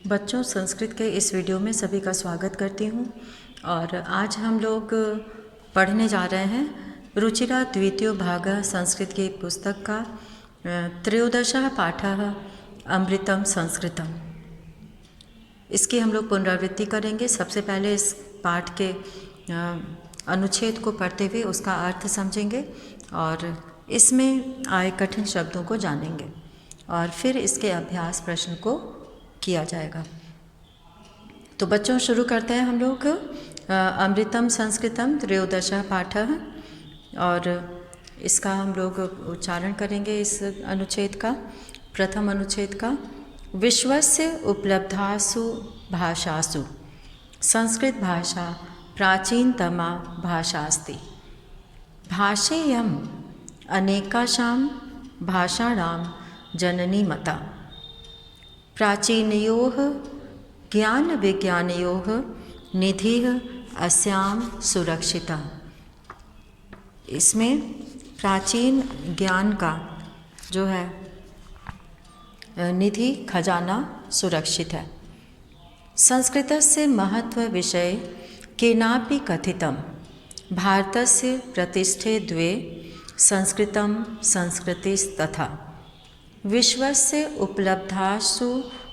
बच्चों, संस्कृत के इस वीडियो में सभी का स्वागत करती हूँ। और आज हम लोग पढ़ने जा रहे हैं रुचिरा द्वितीयो भाग संस्कृत की एक पुस्तक का त्रयोदशः पाठः अमृतम संस्कृतम। इसकी हम लोग पुनरावृत्ति करेंगे। सबसे पहले इस पाठ के अनुच्छेद को पढ़ते हुए उसका अर्थ समझेंगे और इसमें आए कठिन शब्दों को जानेंगे और फिर इसके अभ्यास प्रश्न को किया जाएगा। तो बच्चों, शुरू करते हैं हम लोग अमृतम संस्कृतम त्रयोदशः पाठः। और इसका हम लोग उच्चारण करेंगे इस अनुच्छेद का। प्रथम अनुच्छेद का, विश्वस्य उपलब्धासु भाषासु संस्कृत भाषा प्राचीनतमा भाषास्ति। भाषेयम् अनेकासां भाषाणां जननी मता। प्राचीनयोः ज्ञानविज्ञानयोः निधिः अस्यां सुरक्षिता। इसमें प्राचीन ज्ञान का जो है निधि खजाना सुरक्षित है। संस्कृतस्य महत्व विषये केनापि कथितं भारतस्य प्रतिष्ठे द्वे संस्कृतं संस्कृतिस्तथा। विश्वस्य उपलब्धासु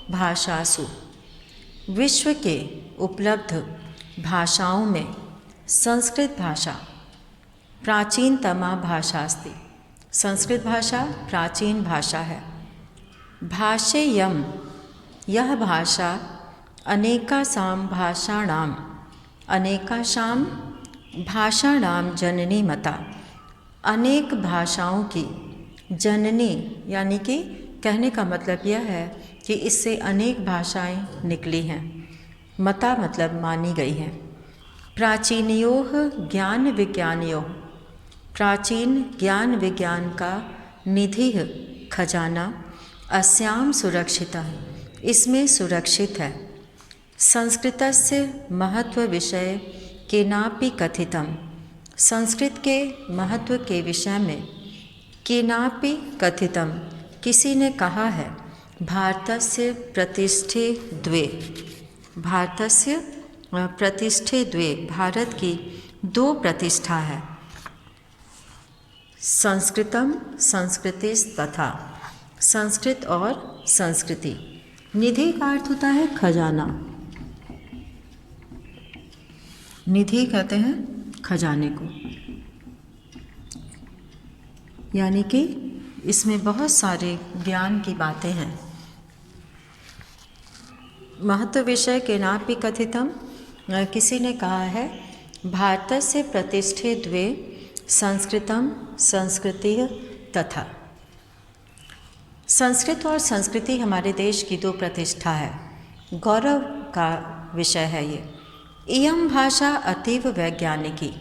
भाषासु, विश्व के उपलब्ध भाषाओं में संस्कृत भाषा प्राचीनतमा भाषास्ति। संस्कृत भाषा प्राचीन भाषा है। भाषेयम्, यह भाषा अनेकासां भाषाणां, अनेकासां भाषाणां जननी मता। अनेक भाषाओं की जननी यानी कि कहने का मतलब यह है कि इससे अनेक भाषाएं निकली हैं। मता मतलब मानी गई हैं। प्राचीनयोः ज्ञान विज्ञानयोः, प्राचीन ज्ञान विज्ञान का निधि खजाना अस्याम सुरक्षिता, इसमें सुरक्षित है। संस्कृतस्य महत्व विषय केनापि कथितम्, संस्कृत के महत्व के विषय में केनापि कथितम्, किसी ने कहा है। भारतस्य प्रतिष्ठे द्वे, भारतस्य प्रतिष्ठे द्वे, भारत की दो प्रतिष्ठा है। संस्कृतम संस्कृतिस तथा, संस्कृत और संस्कृति। निधि का अर्थ होता है खजाना। निधि कहते हैं खजाने को, यानी कि इसमें बहुत सारे ज्ञान की बातें हैं। महत्व विषय केनापि कथितम, किसी ने कहा है। भारतस्य प्रतिष्ठे द्वे संस्कृतम संस्कृति तथा। संस्कृत और संस्कृति हमारे देश की दो प्रतिष्ठा है, गौरव का विषय है ये। इयं भाषा अतीव वैज्ञानिकी,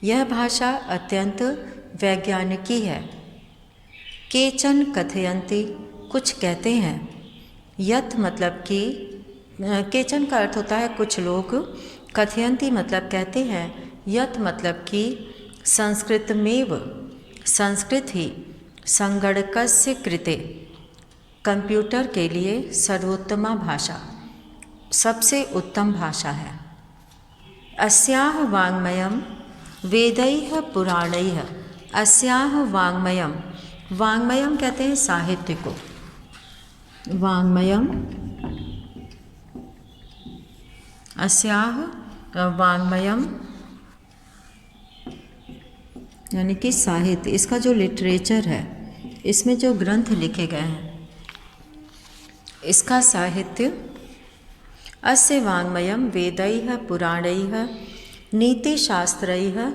यह भाषा अत्यंत वैज्ञानिकी है। केचन कथयन्ति, कुछ कहते हैं। यत् मतलब कि, केचन का अर्थ होता है कुछ लोग, कथयन्ति मतलब कहते हैं, यत् मतलब कि संस्कृतमेव, संस्कृत ही संगणकस्य कृते, कंप्यूटर के लिए सर्वोत्तमा भाषा, सबसे उत्तम भाषा है। अस्याः वाङ्मयं वेदैः पुराणैः, अस्याः वाङ्मयं, वाङ्मयम कहते हैं साहित्य को। वाङ्मयम, अस्याः वाङ्मयम यानी कि साहित्य, इसका जो लिटरेचर है, इसमें जो ग्रंथ लिखे गए हैं, इसका साहित्य। अस्य वाङ्मयं वेदैः पुराणैः नीतिशास्त्रैः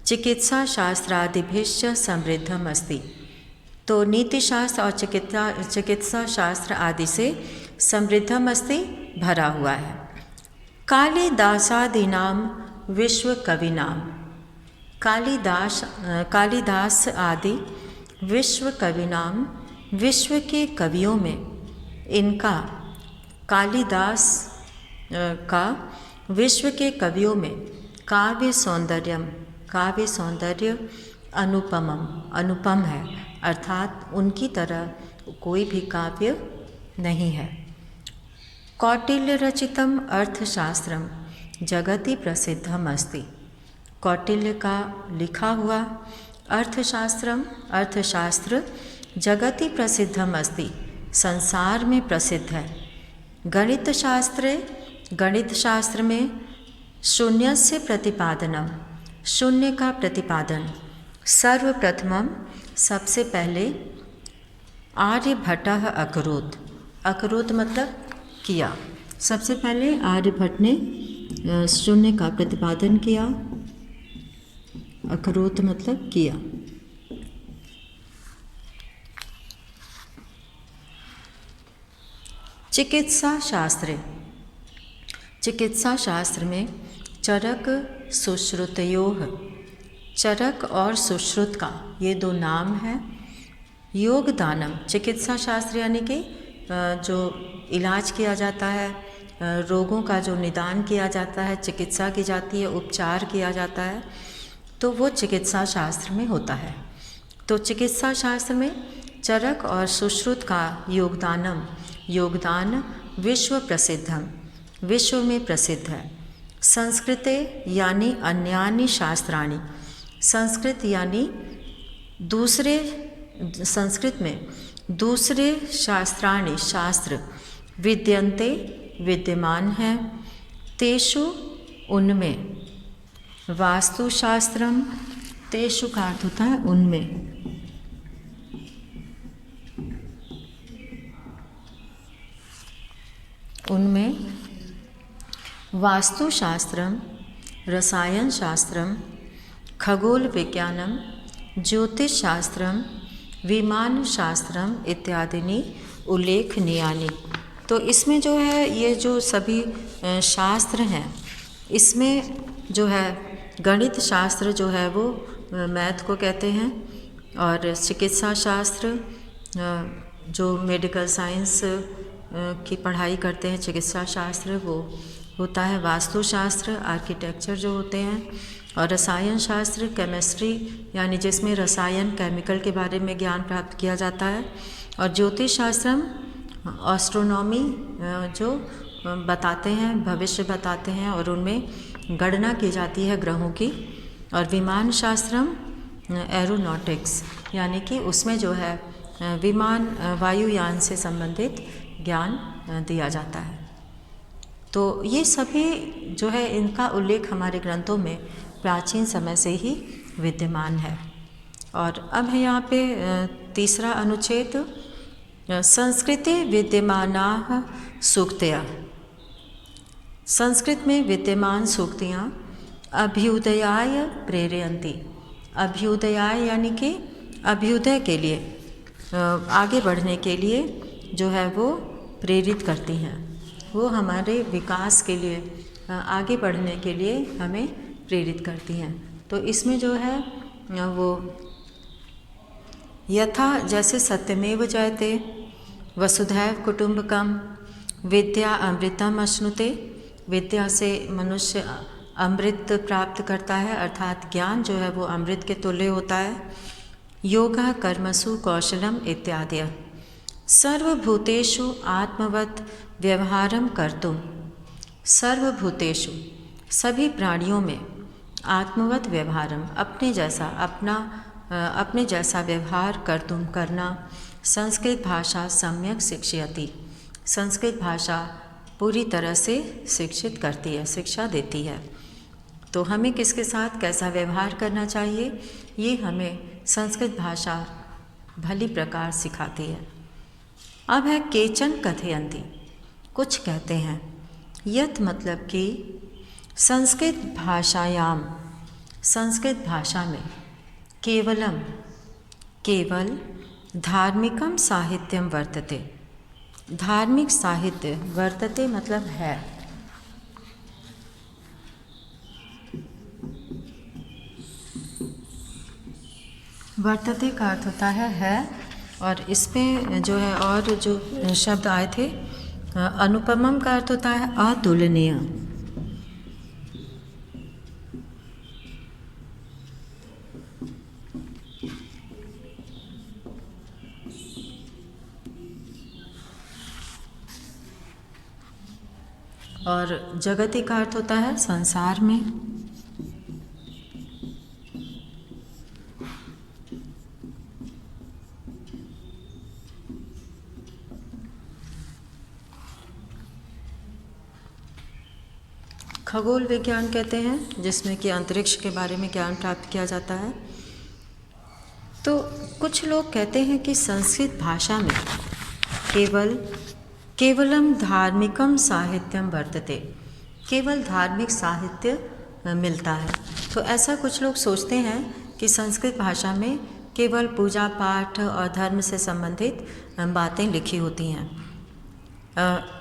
चिकित्साशास्त्रादिभिश्च समृद्धम् अस्ति। तो नीतिशास्त्र और चिकित्सा शास्त्र आदि से समृद्धम् अस्ति, भरा हुआ है। कालिदासादीनां विश्व कविनां, कालिदास आदि विश्व कविनां, विश्व के कवियों में इनका, कालिदास का विश्व के कवियों में काव्य सौंदर्यम, काव्य सौंदर्य अनुपमम, अनुपम है, अर्थात उनकी तरह कोई भी काव्य नहीं है। कौटिल्यरचितम् अर्थशास्त्रम जगति प्रसिद्धम अस्ति। कौटिल्य का लिखा हुआ अर्थशास्त्र जगति प्रसिद्धम अस्ति, संसार में प्रसिद्ध है। गणित शास्त्र में शून्यस्य प्रतिपादनम, शून्य का प्रतिपादन। सर्वप्रथमम, सबसे पहले आर्यभट्टः अकरोत्, अकरोत् मतलब किया। सबसे पहले आर्यभट्ट ने शून्य का प्रतिपादन किया। अकरोत् मतलब किया। चिकित्सा शास्त्र में चरक सुश्रुतयोः, चरक और सुश्रुत का ये दो नाम हैं। योगदानम, चिकित्सा शास्त्र यानी कि जो इलाज किया जाता है, रोगों का जो निदान किया जाता है, चिकित्सा की जाती है, उपचार किया जाता है, तो वो चिकित्सा शास्त्र में होता है। तो चिकित्सा शास्त्र में चरक और सुश्रुत का योगदान विश्व प्रसिद्धम, विश्व में प्रसिद्ध है। संस्कृते यानी अन्यानि शास्त्राणि, संस्कृत यानी दूसरे, संस्कृत में दूसरे शास्त्राणि, शास्त्र विद्यन्ते विद्यमान हैं। तेषु उनमें, वास्तुशास्त्रम, तेषु का अर्थ होता है उनमें, उनमें वास्तुशास्त्रम, रसायन शास्त्रम, खगोल विज्ञानम, ज्योतिष शास्त्रम, विमान शास्त्रम इत्यादि उल्लेखनीयानि। तो इसमें जो है ये जो सभी शास्त्र हैं, इसमें जो है गणित शास्त्र जो है वो मैथ को कहते हैं, और चिकित्सा शास्त्र जो मेडिकल साइंस की पढ़ाई करते हैं, चिकित्सा शास्त्र वो होता है। वास्तुशास्त्र आर्किटेक्चर जो होते हैं, और रसायन शास्त्र केमिस्ट्री यानी जिसमें रसायन केमिकल के बारे में ज्ञान प्राप्त किया जाता है। और ज्योतिष शास्त्रम एस्ट्रोनॉमी जो बताते हैं, भविष्य बताते हैं और उनमें गणना की जाती है ग्रहों की। और विमान शास्त्रम एरोनॉटिक्स यानी कि उसमें जो है विमान वायुयान से संबंधित ज्ञान दिया जाता है। तो ये सभी जो है इनका उल्लेख हमारे ग्रंथों में प्राचीन समय से ही विद्यमान है। और अब है यहाँ पे तीसरा अनुच्छेद, संस्कृते विद्यमानाः सूक्तयः। संस्कृत में विद्यमान सूक्तियाँ अभ्युदयाय प्रेरयन्ति। अभ्युदयाय यानी कि अभ्युदय के लिए, आगे बढ़ने के लिए जो है वो प्रेरित करती हैं। वो हमारे विकास के लिए, आगे बढ़ने के लिए हमें प्रेरित करती हैं। तो इसमें जो है वो यथा, जैसे सत्यमेव जयते, वसुधैव कुटुम्बकम, विद्या अमृतम अश्नुते, विद्या से मनुष्य अमृत प्राप्त करता है, अर्थात ज्ञान जो है वो अमृत के तुल्य होता है। योगः कर्मसु कौशलम इत्यादि। सर्वभूतेषु आत्मवत् व्यवहारं कर्तुम। सर्वभूतेषु, सभी प्राणियों में, आत्मवत् व्यवहारम, अपने जैसा व्यवहार कर्तुम करना। संस्कृत भाषा सम्यक शिक्षयति। संस्कृत भाषा पूरी तरह से शिक्षित करती है, शिक्षा देती है। तो हमें किसके साथ कैसा व्यवहार करना चाहिए, ये हमें संस्कृत भाषा भली प्रकार सिखाती है। अब है केचन कथयन्ति, कुछ कहते हैं। यत मतलब कि संस्कृत भाषायाम, संस्कृत भाषा में केवल धार्मिकम साहित्यम वर्तते। धार्मिक साहित्य, वर्तते मतलब है। वर्तते का अर्थ होता है। और इस पे जो है और जो शब्द आए थे, अनुपमम का अर्थ होता है अतुलनीय। और जगति का अर्थ होता है संसार में। खगोल विज्ञान कहते हैं, जिसमें कि अंतरिक्ष के बारे में ज्ञान प्राप्त किया जाता है। तो कुछ लोग कहते हैं कि संस्कृत भाषा में केवलम धार्मिकम साहित्यम वर्तते, केवल धार्मिक साहित्य मिलता है। तो ऐसा कुछ लोग सोचते हैं कि संस्कृत भाषा में केवल पूजा पाठ और धर्म से संबंधित बातें लिखी होती हैं।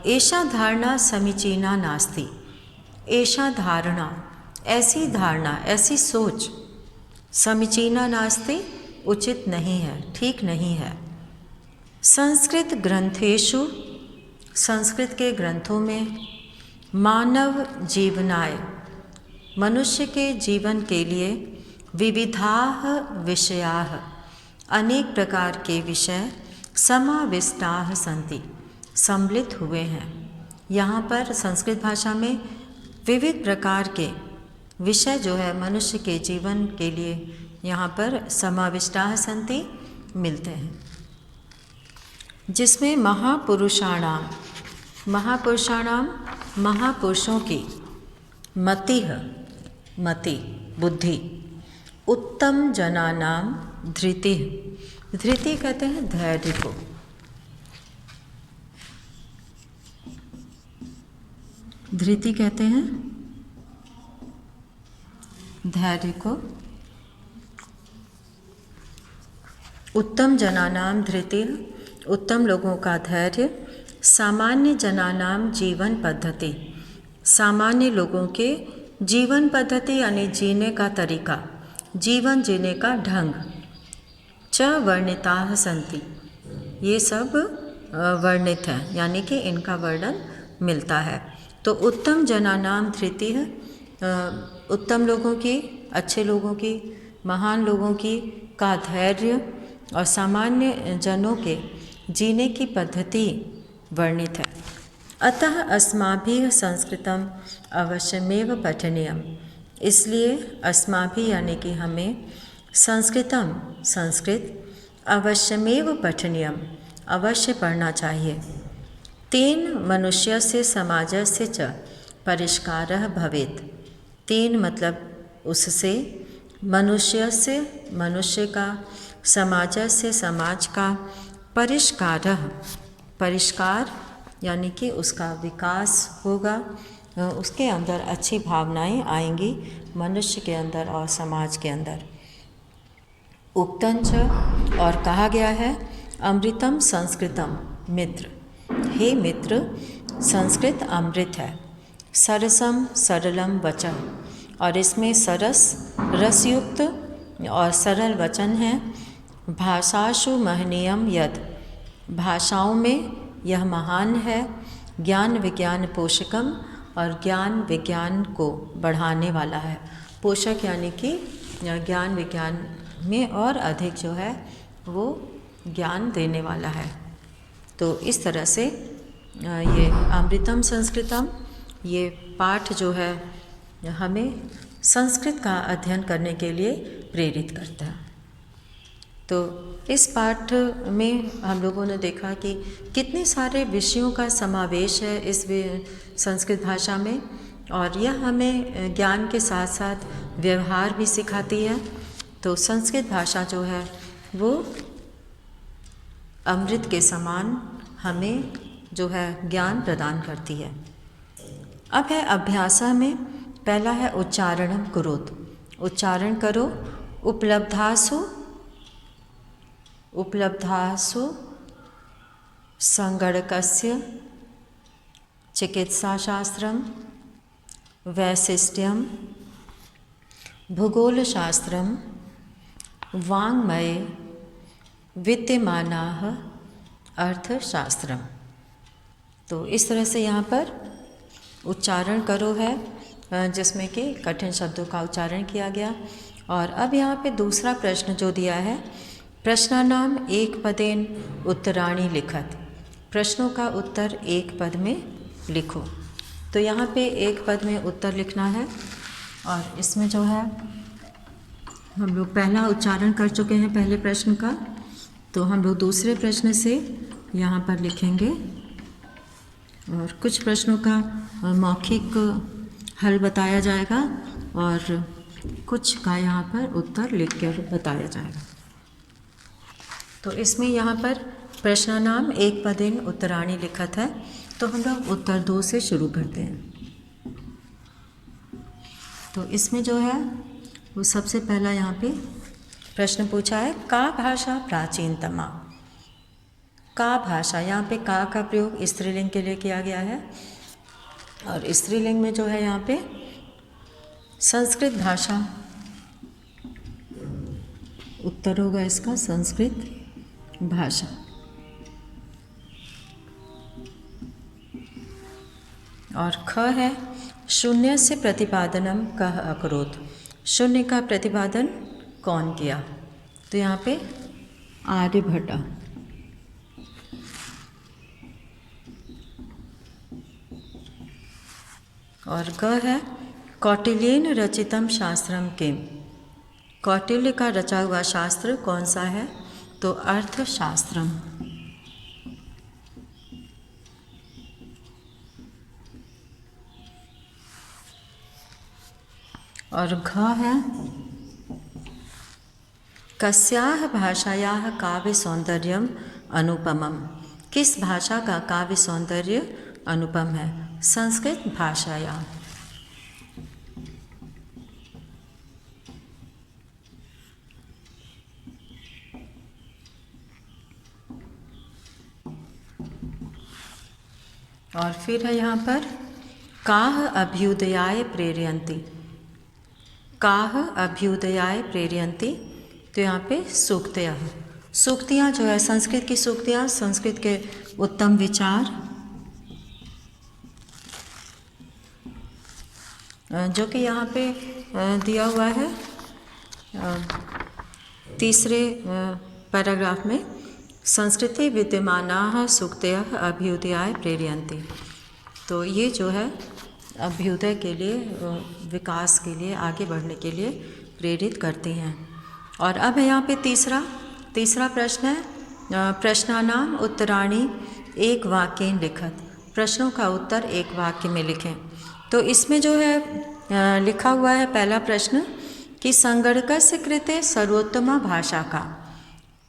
एषा धारणा समीचीना नास्ति, ऐसा धारणा, ऐसी सोच समीचीना नास्ति, उचित नहीं है, ठीक नहीं है। संस्कृत ग्रंथेषु, संस्कृत के ग्रंथों में मानव जीवनाय, मनुष्य के जीवन के लिए विविधाः विषयाः, अनेक प्रकार के विषय समाविष्टाः सन्ति, सम्मिलित हुए हैं। यहाँ पर संस्कृत भाषा में विविध प्रकार के विषय जो है मनुष्य के जीवन के लिए यहाँ पर समाविष्टाः सन्ति मिलते हैं, जिसमें महापुरुषाणाम, महापुरुषों की मति बुद्धि, उत्तम जनानाम धृतिः, धृति कहते हैं धैर्य को, धृति कहते हैं धैर्य को, उत्तम जनानाम धृति, उत्तम लोगों का धैर्य, सामान्य जनानाम जीवन पद्धति, सामान्य लोगों के जीवन पद्धति यानी जीने का तरीका, जीवन जीने का ढंग, च वर्णिताः सन्ति, ये सब वर्णित हैं, यानी कि इनका वर्णन मिलता है। तो उत्तम जनानाम धृति है, उत्तम लोगों की, अच्छे लोगों की, महान लोगों की का धैर्य और सामान्य जनों के जीने की पद्धति वर्णित है। अतः अस्माभिः संस्कृतम अवश्यमेव पठनीयम, इसलिए अस्माभिः यानी कि हमें संस्कृतम, संस्कृत अवश्यमेव पठनीयम, अवश्य पढ़ना चाहिए। तेन मनुष्यस्य समाजस्य च परिष्कारः भवेत्, तेन मतलब उससे, मनुष्यस्य मनुष्य का, समाजस्य समाज का, परिष्कारः परिष्कार यानी कि उसका विकास होगा, उसके अंदर अच्छी भावनाएं आएंगी मनुष्य के अंदर और समाज के अंदर। उक्तंच, और कहा गया है, अमृतम संस्कृतम मित्र, हे मित्र संस्कृत अमृत है। सरसम सरलम वचन, और इसमें सरस रसयुक्त और सरल वचन है। भाषासु महनीयम यद, भाषाओं में यह महान है। ज्ञान विज्ञान पोषकम, और ज्ञान विज्ञान को बढ़ाने वाला है। पोषक यानी कि ज्ञान विज्ञान में और अधिक जो है वो ज्ञान देने वाला है। तो इस तरह से ये अमृतम संस्कृतम, ये पाठ जो है हमें संस्कृत का अध्ययन करने के लिए प्रेरित करता है। तो इस पाठ में हम लोगों ने देखा कि कितने सारे विषयों का समावेश है इस संस्कृत भाषा में, और यह हमें ज्ञान के साथ साथ व्यवहार भी सिखाती है। तो संस्कृत भाषा जो है वो अमृत के समान हमें जो है ज्ञान प्रदान करती है। अब है अभ्यासा में, पहला है उच्चारणम कुरुत, उच्चारण करो। उपलब्धासु संगणकस्य चिकित्साशास्त्रम वैशिष्ट्यम भूगोलशास्त्रम वाङ्मये विद्यमानाः अर्थशास्त्रम। तो इस तरह से यहाँ पर उच्चारण करो है, जिसमें कि कठिन शब्दों का उच्चारण किया गया। और अब यहाँ पे दूसरा प्रश्न जो दिया है, प्रश्नानाम एक पदेन उत्तराणि लिखत, प्रश्नों का उत्तर एक पद में लिखो। तो यहाँ पे एक पद में उत्तर लिखना है और इसमें जो है हम लोग पहला उच्चारण कर चुके हैं पहले प्रश्न का, तो हम लोग दूसरे प्रश्न से यहाँ पर लिखेंगे और कुछ प्रश्नों का मौखिक हल बताया जाएगा और कुछ का यहाँ पर उत्तर लिखकर बताया जाएगा। तो इसमें यहाँ पर प्रश्न नाम एक पदेन उत्तराणी लिखत है, तो हम लोग उत्तर 2 से शुरू करते हैं। तो इसमें जो है वो सबसे पहला यहाँ पे प्रश्न पूछा है, का भाषा प्राचीनतमा। का भाषा, यहाँ पे का प्रयोग स्त्रीलिंग के लिए किया गया है और स्त्रीलिंग में जो है यहाँ पे संस्कृत भाषा उत्तर होगा इसका, संस्कृत भाषा। और ख है, शून्य से प्रतिपादनम कह अकरोत। शून्य का प्रतिपादन कौन किया, तो यहाँ पे आर्यभट्ट। और ग है, कौटिल्येन रचितम शास्त्रम किम। कौटिल्य का रचा हुआ शास्त्र कौन सा है, तो अर्थशास्त्रम। और घ है, कस्याः भाषायाः काव्य सौंदर्यम अनुपमम। किस भाषा का काव्य सौंदर्य अनुपम है, संस्कृत भाषायाः। और फिर है यहाँ पर, काह अभ्युदयाय प्रेरयन्ति। काह अभ्युदयाय प्रेरयन्ति, तो यहाँ पे सूक्तियाँ। सूक्तियाँ जो है संस्कृत की सूक्तियाँ, संस्कृत के उत्तम विचार जो कि यहाँ पे दिया हुआ है तीसरे पैराग्राफ में, संस्कृति विद्यमानाः सूक्तयः अभ्युदयाय प्रेरयन्ति। तो ये जो है अभ्युदय के लिए, विकास के लिए, आगे बढ़ने के लिए प्रेरित करती हैं। और अब है यहाँ पे तीसरा प्रश्न है, प्रश्नानाम उत्तराणी एक वाक्येन लिखत। प्रश्नों का उत्तर एक वाक्य में लिखें। तो इसमें जो है लिखा हुआ है पहला प्रश्न कि संगणकस्य कृते सर्वोत्तमा भाषा का।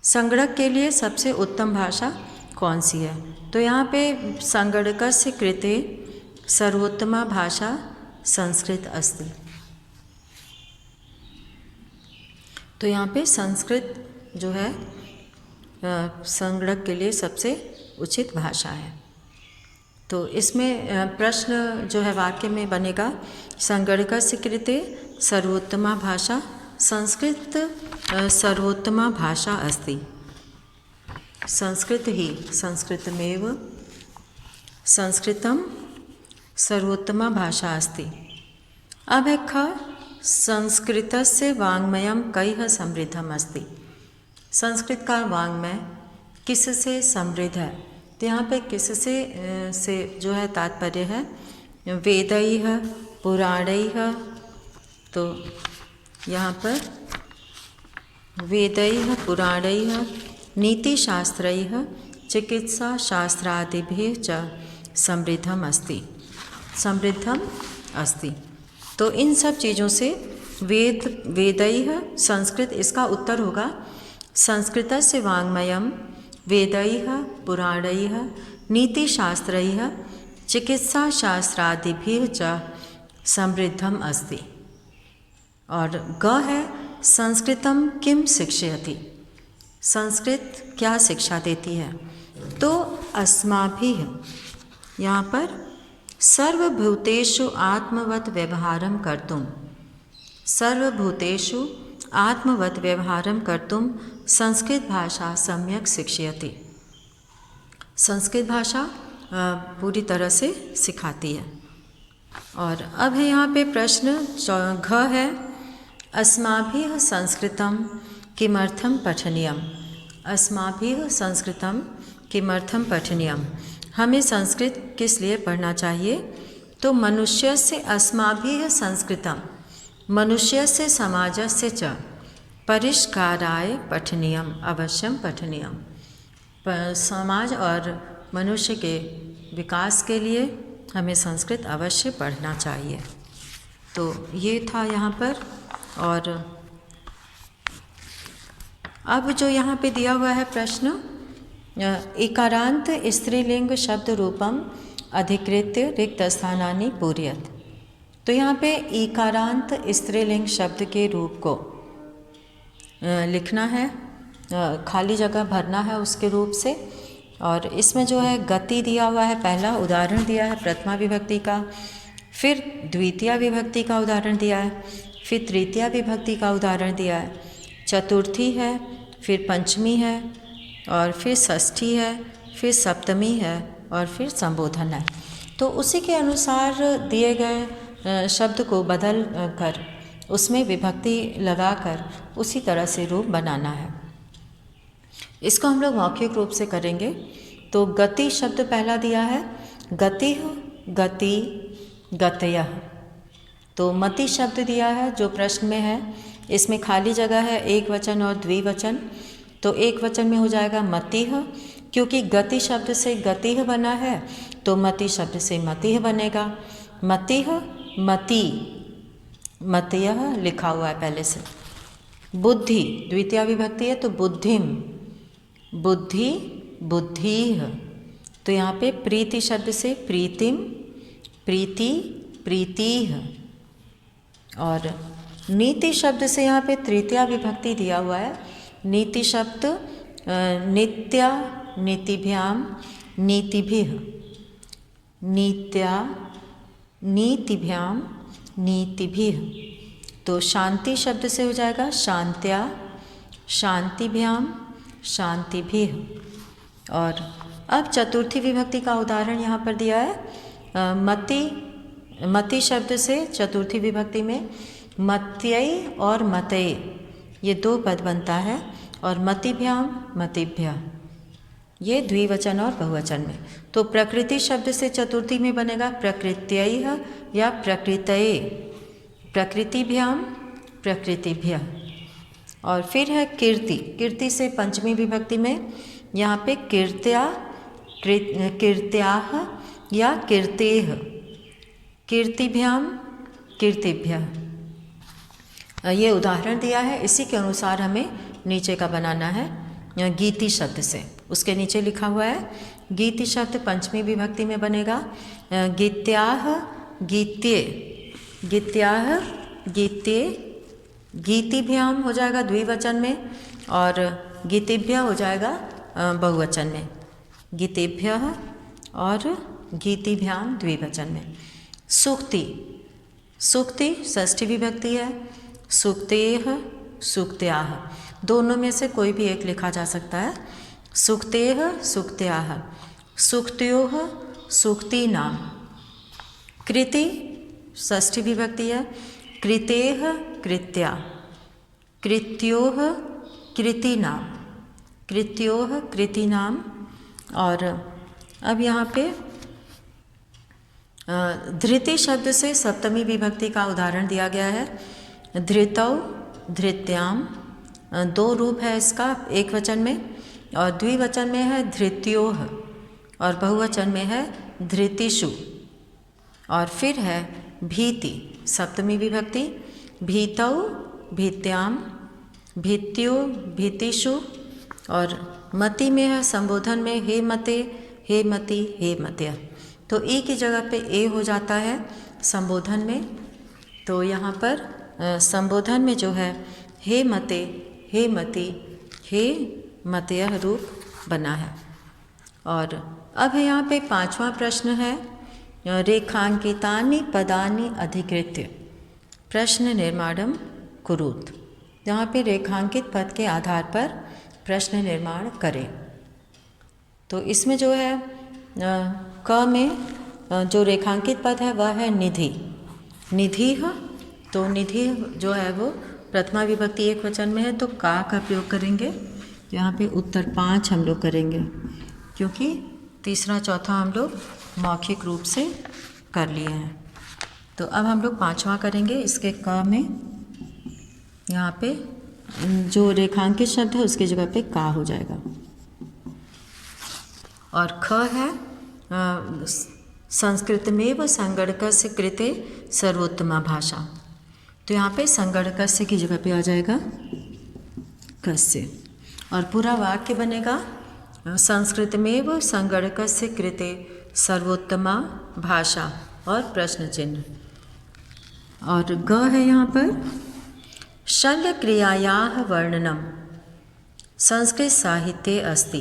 संगणक के लिए सबसे उत्तम भाषा कौन सी है, तो यहाँ पे संगणकस्य कृते सर्वोत्तमा भाषा संस्कृत अस्ति। तो यहाँ पे संस्कृत जो है संगणक के लिए सबसे उचित भाषा है। तो इसमें प्रश्न जो है वाक्य में बनेगा, संगणकस्य कृते सर्वोत्तमा भाषा संस्कृत सर्वोत्तमा भाषा अस्ति। संस्कृत ही, संस्कृतमेव संस्कृतम सर्वोत्तमा भाषा अस्ति। अब है ख, संस्कृतस्य वाङ्मयं कैः समृद्धम् अस्ति। संस्कृत का वाङ्मय किससे समृद्ध है, तो यहाँ पे किससे से जो है तात्पर्य है वेदैः पुराणैः। तो यहाँ पर वेदैः पुराणैः नीतिशास्त्रैः चिकित्साशास्त्रादिभिः च समृद्धम अस्ति। तो इन सब चीज़ों से वेदैः संस्कृत, इसका उत्तर होगा संस्कृतस्य वाङ्मयं वेदैः पुराणैः नीतिशास्त्रैः चिकित्साशास्त्रादिभिः च समृद्धम अस्ति। और ग है, संस्कृतं किम शिक्षयति। संस्कृत क्या शिक्षा देती है, तो अस्माभिः, यहाँ पर सर्वभूतेषु आत्मवत् व्यवहारं कर्तुं, सर्वभूतेषु आत्मवत् व्यवहारं कर्तुं संस्कृत भाषा सम्यक शिक्षयति। संस्कृत भाषा पूरी तरह से सिखाती है। और अब है यहाँ पे प्रश्न घ है, अस्माभिः संस्कृतं किमर्थं पठनीयम्। अस्माभिः संस्कृतं किमर्थं पठनीयम्। हमें संस्कृत किस लिए पढ़ना चाहिए, तो मनुष्यस्य अस्माभिः संस्कृतं मनुष्यस्य समाजस्य च परिष्काराय पठनीयम, अवश्यम पठनीयम। समाज और मनुष्य के विकास के लिए हमें संस्कृत अवश्य पढ़ना चाहिए। तो ये था यहाँ पर। और अब जो यहाँ पे दिया हुआ है प्रश्न, इकारांत स्त्रीलिंग शब्द रूपम अधिकृत्य रिक्त स्थानानि पूरयत। तो यहाँ पे इकारांत स्त्रीलिंग शब्द के रूप को लिखना है, खाली जगह भरना है उसके रूप से। और इसमें जो है गति दिया हुआ है, पहला उदाहरण दिया है प्रथमा विभक्ति का, फिर द्वितीय विभक्ति का उदाहरण दिया है, फिर तृतीया विभक्ति का उदाहरण दिया है, चतुर्थी है, फिर पंचमी है, और फिर षष्ठी है, फिर सप्तमी है, और फिर संबोधन है। तो उसी के अनुसार दिए गए शब्द को बदल कर उसमें विभक्ति लगाकर उसी तरह से रूप बनाना है। इसको हम लोग मौखिक रूप से करेंगे। तो गति शब्द पहला दिया है, गति, गति, गतयः। तो मति शब्द दिया है जो प्रश्न में है, इसमें खाली जगह है एक वचन और द्विवचन। तो एक वचन में हो जाएगा मतिः, क्योंकि गति शब्द से गतिः बना है तो मति शब्द से मतिः बनेगा। मतिः, मति, मतयः लिखा हुआ है पहले से। बुद्धि द्वितीय विभक्ति है तो बुद्धिम, बुद्धि, बुद्धिः। तो यहाँ पे प्रीति शब्द से प्रीतिम, प्रीति, प्रीतिः। और नीति शब्द से यहाँ पे तृतीया विभक्ति दिया हुआ है। नीति शब्द नित्या, नीतिभ्याम, नीतिभिः, नित्या, नीतिभ्याम, नीतिभिः। तो शांति शब्द से हो जाएगा शांत्या, शांतिभ्याम, शांतिभिः। और अब चतुर्थी विभक्ति का उदाहरण यहाँ पर दिया है। मति, मति शब्द से चतुर्थी विभक्ति में मत्यय और मतये, ये दो पद बनता है। और मतिभ्याम, मतिभ्यः, ये द्विवचन और बहुवचन में। तो प्रकृति शब्द से चतुर्थी में बनेगा प्रकृत्यैः या प्रकृतये, प्रकृतिभ्याम, प्रकृतिभ्यः। और फिर है कीर्ति, कीर्ति से पंचमी विभक्ति में यहाँ पे कीर्त्या, कीर्त्याः या कीर्तेः, कीर्तिभ्याम, कीर्तिभ्यः। ये उदाहरण दिया है, इसी के अनुसार हमें नीचे का बनाना है। गीति शब्द से, उसके नीचे लिखा हुआ है गीति शब्द पंचमी विभक्ति में बनेगा गीत्याः, गीत्ये, गीत्याः, गीत्ये, गीतिभ्याम हो जाएगा द्विवचन में, और गीतिभ्यः हो जाएगा बहुवचन में। गीतिभ्यः और गीतिभ्याम द्विवचन में। सूक्ति, सूक्ति षष्ठी विभक्ति है। सूक्तेः, सूक्त्याः, दोनों में से कोई भी एक लिखा जा सकता है। सूक्तेः, सूक्त्याः, सूक्त्योः, सूक्तीनां। कृति षष्ठी विभक्ति है। कृतेः, कृत्या, कृत्योः, कृतीनां, कृत्योः, कृतीनां। और अब यहाँ पे धृति शब्द से सप्तमी विभक्ति का उदाहरण दिया गया है। धृतौ, धृत्याम, दो रूप है इसका, एक वचन में, और द्विवचन में है धृत्योः, और बहुवचन में है धृतिषु। और फिर है भीति सप्तमी विभक्ति। भीतौ, भीत्याम, भीत्यो, भीतिषु। और मति में है संबोधन में हे मते, हे मति, हे मत्य। तो ई की जगह पे ए हो जाता है संबोधन में। तो यहाँ पर संबोधन में जो है हे मते, हे मति, हे मतयः रूप बना है। और अब यहाँ पे पांचवा प्रश्न है रेखांकितानि पदानि अधिकृत्य प्रश्न निर्माणम कुरुत। यहाँ पे रेखांकित पद के आधार पर प्रश्न निर्माण करें। तो इसमें जो है क में जो रेखांकित पद है वह है निधि, निधिः। तो निधि जो है वो प्रथमा विभक्ति एक वचन में है, तो का प्रयोग करेंगे। यहाँ पे उत्तर 5 हम लोग करेंगे, क्योंकि तीसरा चौथा हम लोग मौखिक रूप से कर लिए हैं। तो अब हम लोग पांचवा करेंगे। इसके क में यहाँ पे जो रेखांकित शब्द है उसकी जगह पे का हो जाएगा। और ख है संस्कृतमेव संगणकस्य कृते सर्वोत्तमा भाषा। तो यहाँ पे संगणकस्य की जगह पे आ जाएगा कस्य। और पूरा वाक्य बनेगा संस्कृतमेव संगणकस्य कृते सर्वोत्तमा भाषा और प्रश्न चिन्ह। और ग है यहाँ पर शल्य क्रियायाः वर्णनम संस्कृत साहित्ये अस्ति।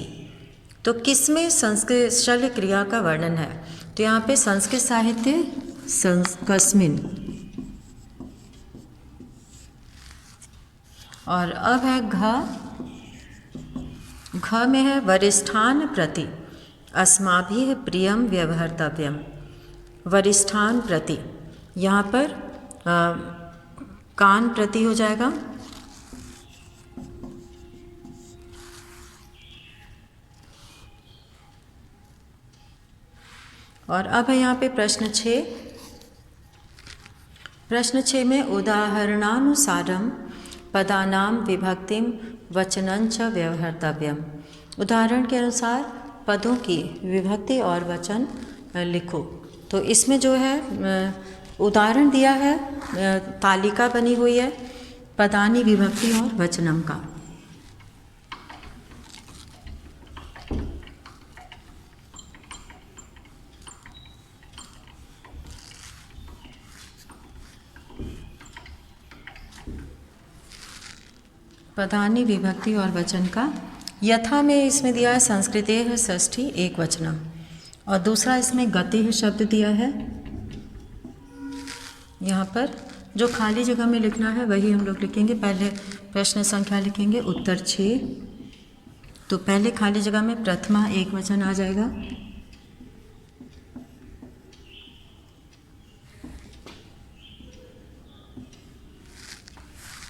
तो किसमें संस्कृत शल्य क्रिया का वर्णन है? तो यहाँ पे संस्कृत साहित्य कस्मिन। और अब है घ में है वरिष्ठान प्रति अस्माभिः प्रियम व्यवहर्तव्यम। वरिष्ठान प्रति, यहाँ पर कान प्रति हो जाएगा। और अब है यहाँ पे प्रश्न 6। प्रश्न 6 में उदाहरणानुसारम पदानां विभक्तिम वचनंच व्यवहर्तव्यम। उदाहरण के अनुसार पदों की विभक्ति और वचन लिखो। तो इसमें जो है उदाहरण दिया है, तालिका बनी हुई है पदानी विभक्ति और वचनम का। पदानी विभक्ति और वचन का। यथा में इसमें दिया है संस्कृतेः षष्ठी एक वचनम। और दूसरा इसमें गतिः शब्द दिया है। यहाँ पर जो खाली जगह में लिखना है वही हम लोग लिखेंगे। पहले प्रश्न संख्या लिखेंगे उत्तर 6। तो पहले खाली जगह में प्रथमा एक वचन आ जाएगा।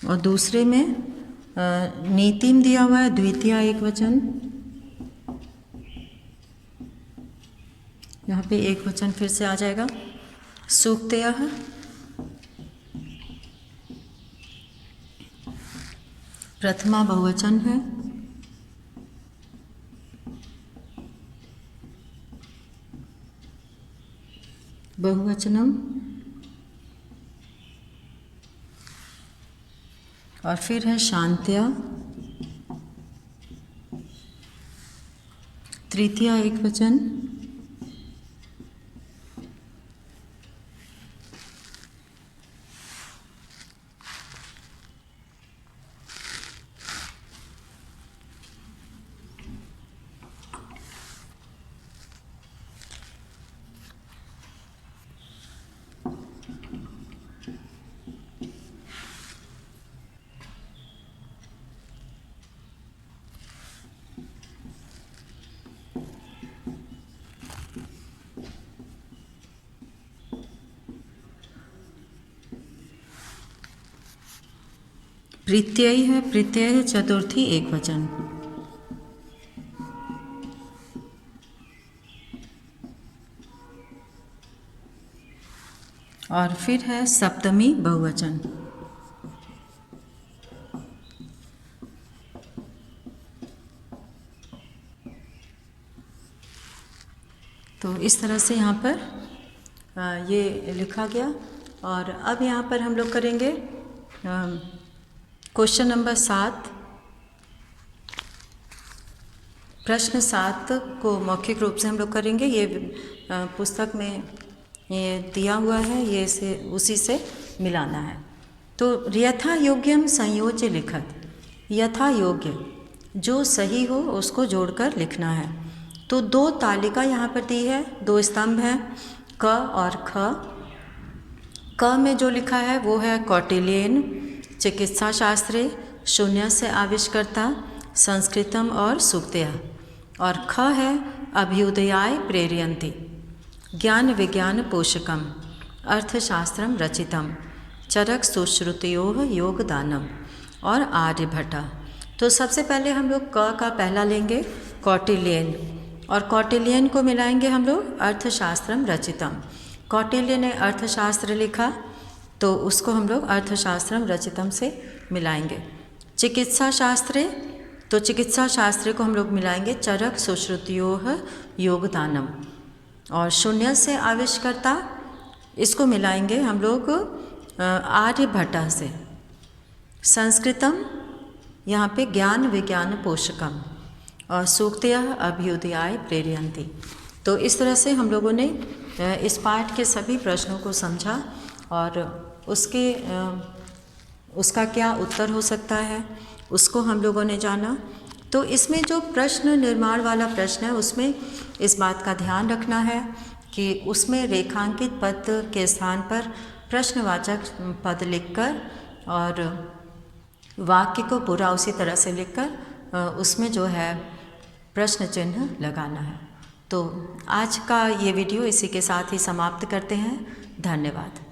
और दूसरे में नीतिम दिया हुआ है द्वितीया एक वचन। यहाँ पे एक वचन फिर से आ जाएगा। सूक्तयः प्रथमा बहुवचन है। बहुवचनम। और फिर है शांत्या तृतीया एक वचन। प्रत्यय है, प्रत्यय है चतुर्थी एक वचन। और फिर है सप्तमी बहुवचन। तो इस तरह से यहाँ पर ये लिखा गया। और अब यहाँ पर हम लोग करेंगे क्वेश्चन नंबर 7। प्रश्न 7 को मौखिक रूप से हम लोग करेंगे। ये पुस्तक में ये दिया हुआ है, ये इसे उसी से मिलाना है। तो यथा योग्यम संयोज्य लिखत। यथा योग्य जो सही हो उसको जोड़कर लिखना है। तो 2 तालिका यहाँ पर दी है, 2 स्तंभ हैं क और ख। क में जो लिखा है वो है कौटिल्येन चिकित्सा शास्त्रे शून्यस्य आविष्कर्ता संस्कृतम और सूक्तयः। और ख है अभ्युदयाय प्रेरयन्ति ज्ञान विज्ञान पोषकम अर्थशास्त्रम रचितम चरक सुश्रुतयोः योगदानम और आर्यभट्ट। तो सबसे पहले हम लोग क का पहला लेंगे कौटिल्येन, और कौटिल्येन को मिलाएंगे हम लोग अर्थशास्त्रम रचितम। कौटिल्य ने अर्थशास्त्र लिखा, तो उसको हम लोग अर्थशास्त्रम रचितम से मिलाएंगे। चिकित्सा शास्त्रे, तो चिकित्सा शास्त्र को हम लोग मिलाएंगे चरक सुश्रुतियोः योगदानम। और शून्य से आविष्कर्ता, इसको मिलाएंगे हम लोग आर्यभट्ट से। संस्कृतम, यहाँ पे ज्ञान विज्ञान पोषकम, और सूक्तयः अभ्युदयाय प्रेरयन्ति। तो इस तरह से हम लोगों ने इस पाठ के सभी प्रश्नों को समझा और उसका क्या उत्तर हो सकता है उसको हम लोगों ने जाना। तो इसमें जो प्रश्न निर्माण वाला प्रश्न है उसमें इस बात का ध्यान रखना है कि उसमें रेखांकित पद के स्थान पर प्रश्नवाचक पद लिखकर और वाक्य को पूरा उसी तरह से लिखकर उसमें जो है प्रश्न चिन्ह लगाना है। तो आज का ये वीडियो इसी के साथ ही समाप्त करते हैं। धन्यवाद।